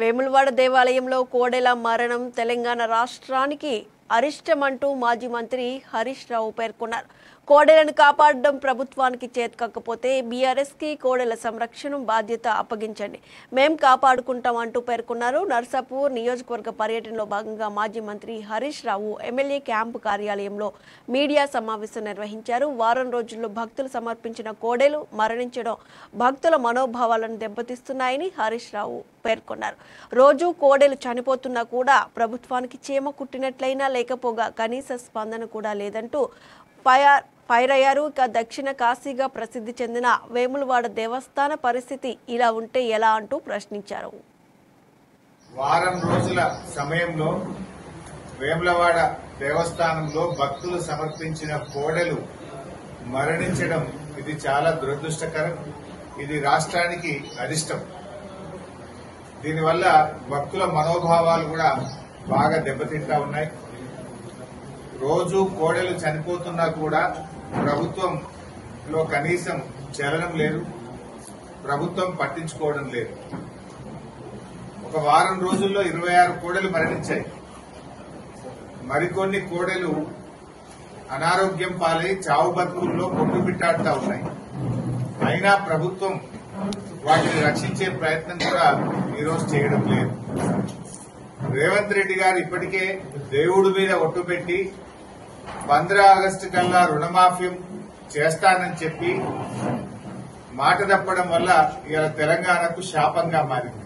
వేములవాడ దేవాలయంలో కోడెల మరణం తెలంగాణ రాష్ట్రానికి అరిష్టమంటూ మాజీ మంత్రి హరీష్ రావు పేర్కొన్నారు. కోడెలను కాపాడడం ప్రభుత్వానికి చేతకాకపోతే బీఆర్ఎస్కి కోడెల సంరక్షణ బాధ్యత అప్పగించండి, మేం కాపాడుకుంటామంటూ పేర్కొన్నారు. నర్సాపూర్ నియోజకవర్గ పర్యటనలో భాగంగా మాజీ మంత్రి హరీష్ రావు ఎమ్మెల్యే క్యాంపు కార్యాలయంలో మీడియా సమావేశం నిర్వహించారు. వారం రోజుల్లో భక్తులు సమర్పించిన కోడెలు మరణించడం భక్తుల మనోభావాలను దెబ్బతీస్తున్నాయని హరీష్ రావు పేర్కొన్నారు. రోజు కోడెలు చనిపోతున్నా కూడా ప్రభుత్వానికి చీమ కుట్టినట్లయినా లేకపోగా కనీస స్పందన కూడా లేదంటూ ఫైరయ్యారు. ఇక దక్షిణ కాశీగా ప్రసిద్ధి చెందిన వేములవాడ దేవస్థాన పరిస్థితి ఇలా ఉంటే ఎలా అంటూ ప్రశ్నించారు. వారం రోజుల సమయంలో వేములవాడ దేవస్థానంలో భక్తులు సమర్పించిన కోడెలు మరణించడం ఇది చాలా దురదృష్టకరం. ఇది రాష్ట్రానికి అరిష్టం. దీనివల్ల భక్తుల మనోభావాలు కూడా బాగా దెబ్బతింటా ఉన్నాయి. రోజు కోడెలు చనిపోతున్నా కూడా ప్రభుత్వంలో కనీసం చలనం లేదు, ప్రభుత్వం పట్టించుకోవడం లేదు. ఒక వారం రోజుల్లో 26 కోడెలు మరణించాయి. మరికొన్ని కోడెలు అనారోగ్యం పాలై చావు బతుకుల్లో కొట్టుబిట్టాడుతూ ఉన్నాయి. అయినా ప్రభుత్వం వాటిని రక్షించే ప్రయత్నం కూడా ఈరోజు చేయడం లేదు. రేవంత్ రెడ్డి గారు ఇప్పటికే దేవుడి మీద ఒట్టు పెట్టి 15 ఆగస్టు కల్లా రుణమాఫీ చేస్తానని చెప్పి మాట తప్పడం వల్ల ఇవాళ తెలంగాణకు శాపంగా మారింది.